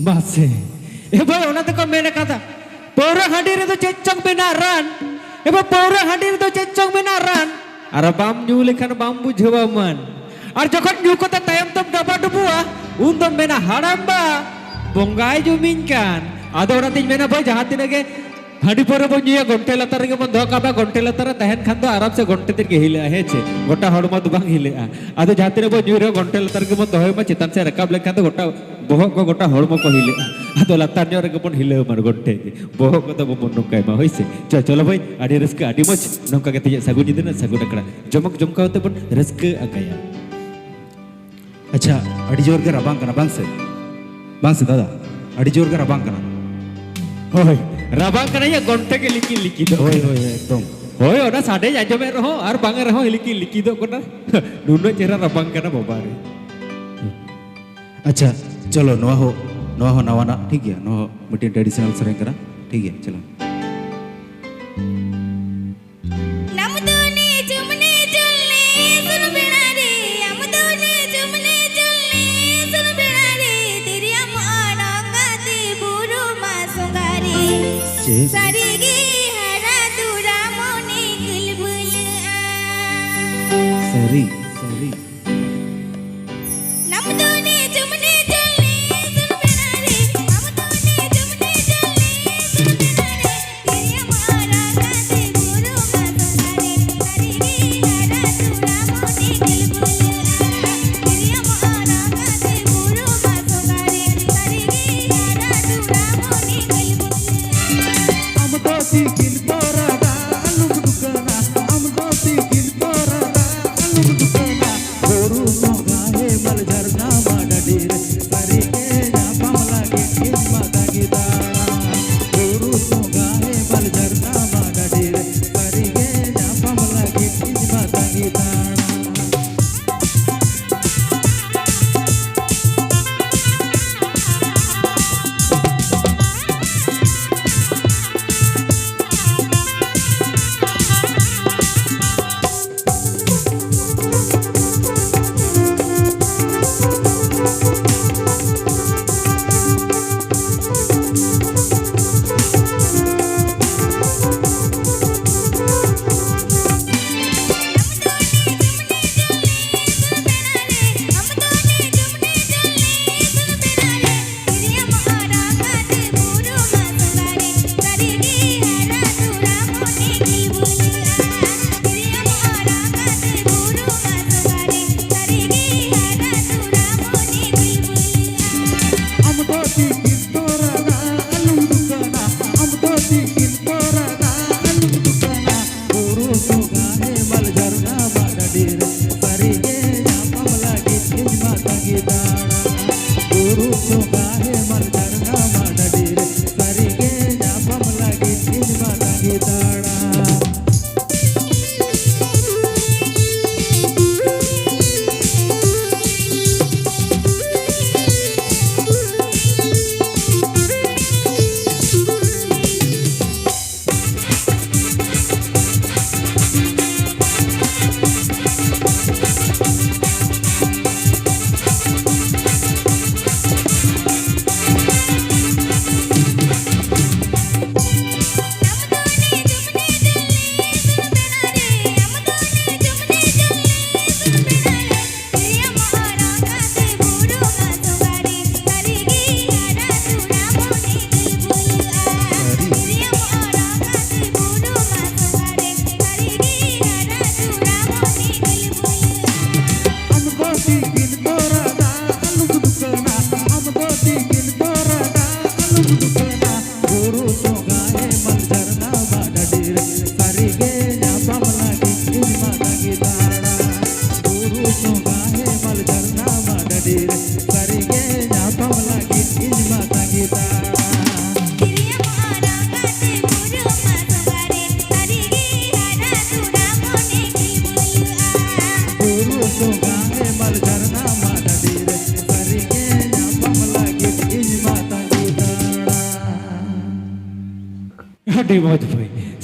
Masih. Eba ona teko mena kata. Paura hadir itu cecong benaran. Eba paura hadir itu cecong benaran. Ara bam nyu lekhan bambu jawaman. Ar jokon nyu kota tayam tam daba dubua. Undam mena haramba. Bonggai juminkan. Ada orang tin mena boy jahat tinage. हाड़ी पर बन जुया घंटे लतार के बन दो काबा घंटे लतार तहन खान दो आराम से घंटे दिन के हिले है छे गोटा हड़मा दो बांग हिले आदो जाते रे बन जुरे घंटे लतार के बन दो मा चितान से रकाब लेखान दो गोटा बोह को गोटा हड़मा को हिले आदो लतार न्योर के बन हिले मार घंटे बोह को तो बन नोकाय मा होइसे चलो भाई आड़ी रस्का आड़ी मच नोका के तिजे सागु जिदिना सागु नकड़ा जमक जमका होते बन रस्का अकाया अच्छा अड़ी जोर के रबांग कना बांग से दादा अड़ी जोर के रबांग कना होय राबांग कना या घंटे के लिकी लिकी दो होय होय एकदम होय ओना साडे आजमे रहो और बांग रहो लिकी लिकी दो कोना नुनो चेहरा राबांग कना बाबा रे अच्छा चलो नवा हो नवाना ठीक है नवा मिट्टी ट्रेडिशनल सेरेंग करा ठीक है चलो Sarigi hara dura moni gilbul सरी namdone jumne jalne sunbenare namdone jumne jalne sunbenare teri mara kate guru masare sarigi hara dura moni gilbul teri mara kate guru masare sarigi hara dura moni gilbul Amdoti kilporada alumdukana amdoti kilporada alumdukana goru sogahe maljarna madadire sarige na pamlage kismata gidana goru sogahe maljarna madadire sarige na pamlage kismata gidana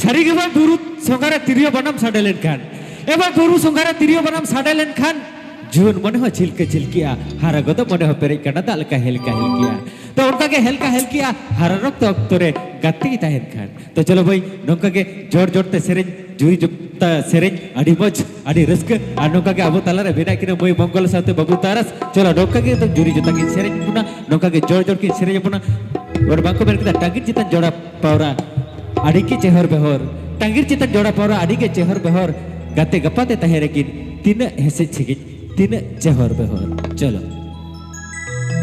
सारी के बाद बुरु सोंगारा तिरियो बनम साडेलेन खान एबा बुरु सोंगारा तिरियो बनम साडेलेन खान जुन मने हो छिलके छिलकिया हारा गदो मने हो पेरे कना दालका हेलका हेलकिया तो उनका के हेलका हेलकिया हारा रक्त अक्तरे गत्ती ताहेन खान तो चलो भाई नोका के जोर जोर ते सेरेन जुरी जुप्ता सेरेन आडी मज आडी रस्क आ नोका के अबो ताला रे बिना किने मोय मंगल साथे बाबू तारस चलो नोका के तो जुरी जुता के सेरेन पुना नोका के जोर जोर के सेरेन पुना और बांको बेर के टागिट जितन जोड़ा पावरा आड़ी के चेहर बेहर टांगिर चितन जोड़ा पावर आड़ी के चेहर बेहर गाते गपाते तहे रेकिन तीन हेसे छिगे तीन चेहर बेहर चलो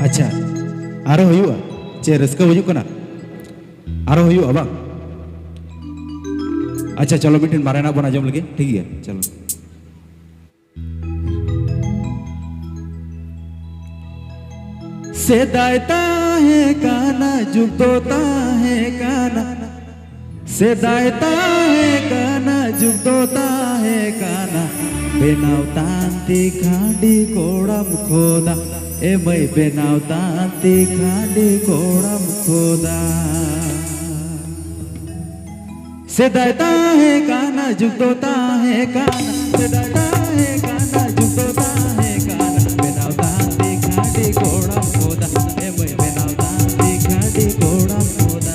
अच्छा आरो हुआ चे रस्का हुजू कना आरो हुआ बांग अच्छा चलो मिठिन मारेना बना जम लगे ठीक है चलो सेदायता है गाना जुगदोता है गाना सेदायता है गाना जुगदोता है गाना बेनावतांती खांडी कोड़म खोदा ए मई बेनावतांती खांडी कोड़म खोदा सेदायता है गाना जुगदोता है गाना सेदायता है गाना जुगदोता है गाना बेनावतांती खांडी कोड़म खोदा ए मई बेनावतांती खांडी कोड़म खोदा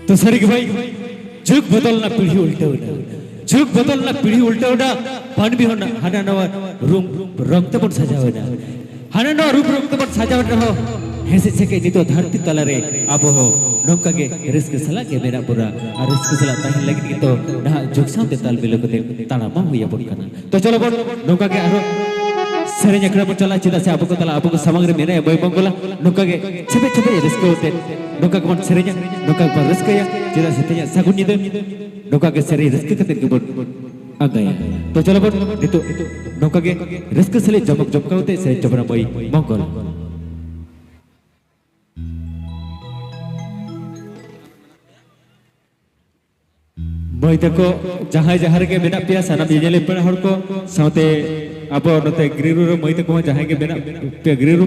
तो सर भाई जुग बदलना पीढ़ी उल्टे जुग बदलना पीढ़ी उल्टे पान भी होना हाना नवा रूम रंग तबन सजावना हाना नवा रूप रंग तबन सजावना हो हेसे सेके नितो धरती तलारे अब हो नौका के रिस्क सला के मेरा पूरा और रिस्क सला तहन लगी तो ना जुग सामने ताल मिलो को ताड़ामा हुई बन करना तो चलो बोल नौका के आरो सेरेंज अखड़ा पर चला चिदा से आपको को तला आपको को समग्र मेरे बय बंगला नौका के छपे छपे रिस्क होते नौका के मन सेरेंज नौका पर रिस्क या चिदा से ते सागुन निदे नौका के सेरे रिस्क कते के बोल आगाया तो चलो बन नितो नौका गे रस्क सले जमक जमकावते से जबरा मई मंगल मई तको जहां जहां रे के बेना पिया साना बिजले पण हड़ को साथे अब नते ग्रीरू रे मई तको जहां के बेना पे ग्रीरू